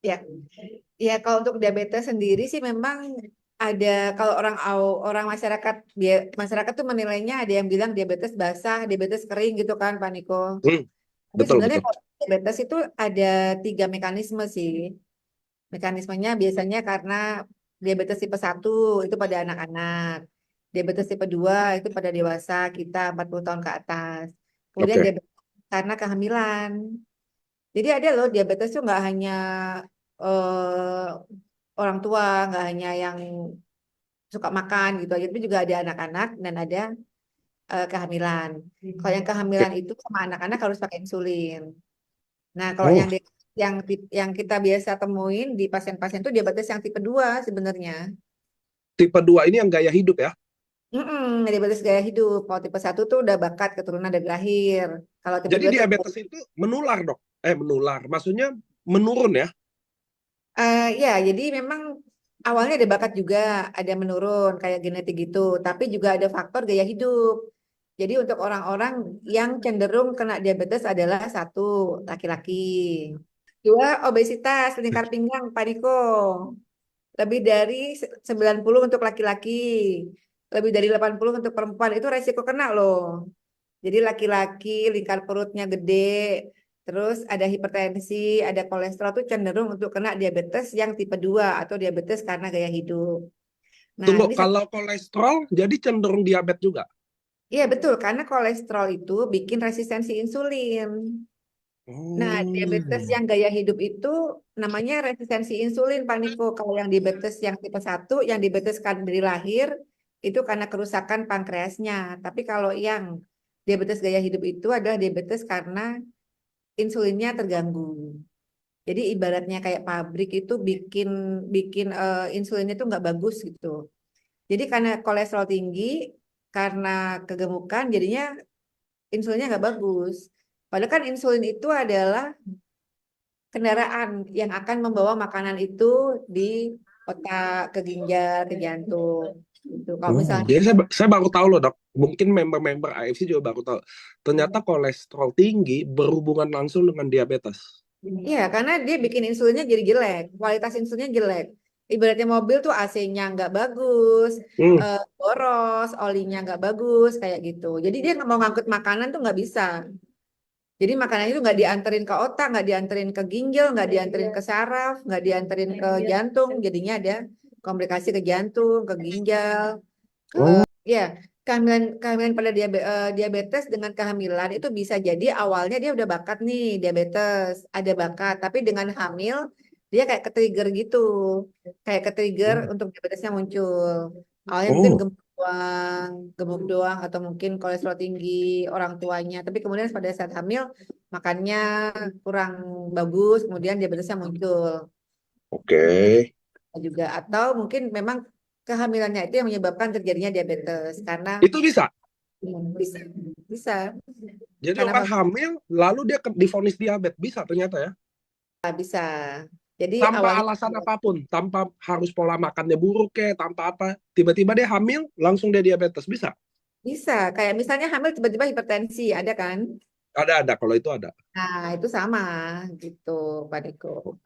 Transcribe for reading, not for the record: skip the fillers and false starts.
Ya, ya kalau untuk diabetes sendiri sih memang ada kalau orang masyarakat tuh menilainya ada yang bilang diabetes basah, diabetes kering gitu kan, Pak Niko. Hmm, Tapi betul sebenarnya betul. kalau diabetes itu ada 3 mekanisme sih. Mekanismenya biasanya karena diabetes tipe 1 itu pada anak-anak. Diabetes tipe 2 itu pada dewasa kita 40 tahun ke atas. Kemudian Oke. diabetes karena kehamilan. Jadi ada loh diabetes tuh nggak hanya eh, orang tua, nggak hanya yang suka makan gitu aja, tapi juga ada anak-anak dan ada kehamilan. Kalau yang Oke. kehamilan itu sama anak-anak harus pakai insulin. Nah, kalau Oh, yang kita biasa temuin di pasien-pasien itu diabetes yang tipe 2 sebenarnya. tipe 2 ini yang gaya hidup ya. Diabetes gaya hidup. Kalau tipe 1 tuh udah bakat keturunan dari lahir. Kalau tipe Jadi 2 tuh diabetes itu menular, Dok. Menular. Maksudnya menurun ya. ya jadi memang awalnya ada bakat juga, ada menurun kayak genetik gitu, tapi juga ada faktor gaya hidup. Jadi untuk orang-orang yang cenderung kena diabetes adalah 1, laki-laki. 2, obesitas, lingkar pinggang, Pak Niko. Lebih dari 90 untuk laki-laki. Lebih dari 80 untuk perempuan. Itu resiko kena loh. Jadi laki-laki lingkar perutnya gede, terus ada hipertensi, ada kolesterol tuh cenderung untuk kena diabetes yang tipe 2 atau diabetes karena gaya hidup. Nah, Tunggu, ini kalau kolesterol jadi cenderung diabetes juga. iya betul karena kolesterol itu bikin resistensi insulin. Nah, diabetes Oh. yang gaya hidup itu namanya resistensi insulin, Pak Niko. Kalau yang diabetes yang tipe 1, yang diabetes kan dari lahir, itu karena kerusakan pankreasnya. Tapi kalau yang diabetes gaya hidup itu adalah diabetes karena insulinnya terganggu. Jadi ibaratnya kayak pabrik itu bikin bikin insulinnya itu nggak bagus gitu. Jadi karena kolesterol tinggi, karena kegemukan, jadinya insulinnya nggak bagus. Padahal kan insulin itu adalah kendaraan yang akan membawa makanan itu di otak, ke ginjal, ke jantung. Gitu. Kalau Oh, misalnya, jadi saya baru tahu loh, Dok. Mungkin member-member AFC juga baru tahu. Ternyata kolesterol tinggi berhubungan langsung dengan diabetes. iya, karena dia bikin insulinnya jadi jelek, kualitas insulinnya jelek. Ibaratnya mobil tuh AC-nya nggak bagus, Hmm. boros, olinya nggak bagus, kayak gitu. Jadi dia nggak mau ngangkut makanan tuh nggak bisa. Jadi makanan itu nggak dianterin ke otak, nggak dianterin ke ginjal, nggak dianterin ke saraf, nggak dianterin ke jantung. Jadinya ada komplikasi ke jantung, ke ginjal. Oh, Ya, kehamilan pada diabetes dengan kehamilan itu bisa jadi awalnya dia udah bakat nih diabetes, ada bakat, tapi dengan hamil dia kayak ke-trigger gitu, kayak ke-trigger oh, untuk diabetesnya muncul. Awalnya mungkin oh, gemuk doang atau mungkin kolesterol tinggi orang tuanya, tapi kemudian pada saat hamil makannya kurang bagus, kemudian diabetesnya muncul oke. juga, atau mungkin memang kehamilannya itu yang menyebabkan terjadinya diabetes karena Itu bisa. bisa, bisa. Jadi Karena orang hamil, lalu dia divonis diabetes. Bisa ternyata ya. bisa. Jadi Tanpa awalnya alasan apapun. Tanpa harus pola makannya buruk kayak, tanpa apa. Tiba-tiba dia hamil, langsung dia diabetes. Bisa. bisa. Kayak misalnya hamil tiba-tiba hipertensi, ada kan? Ada. Kalau itu ada. Nah, itu sama gitu, Pak Niko.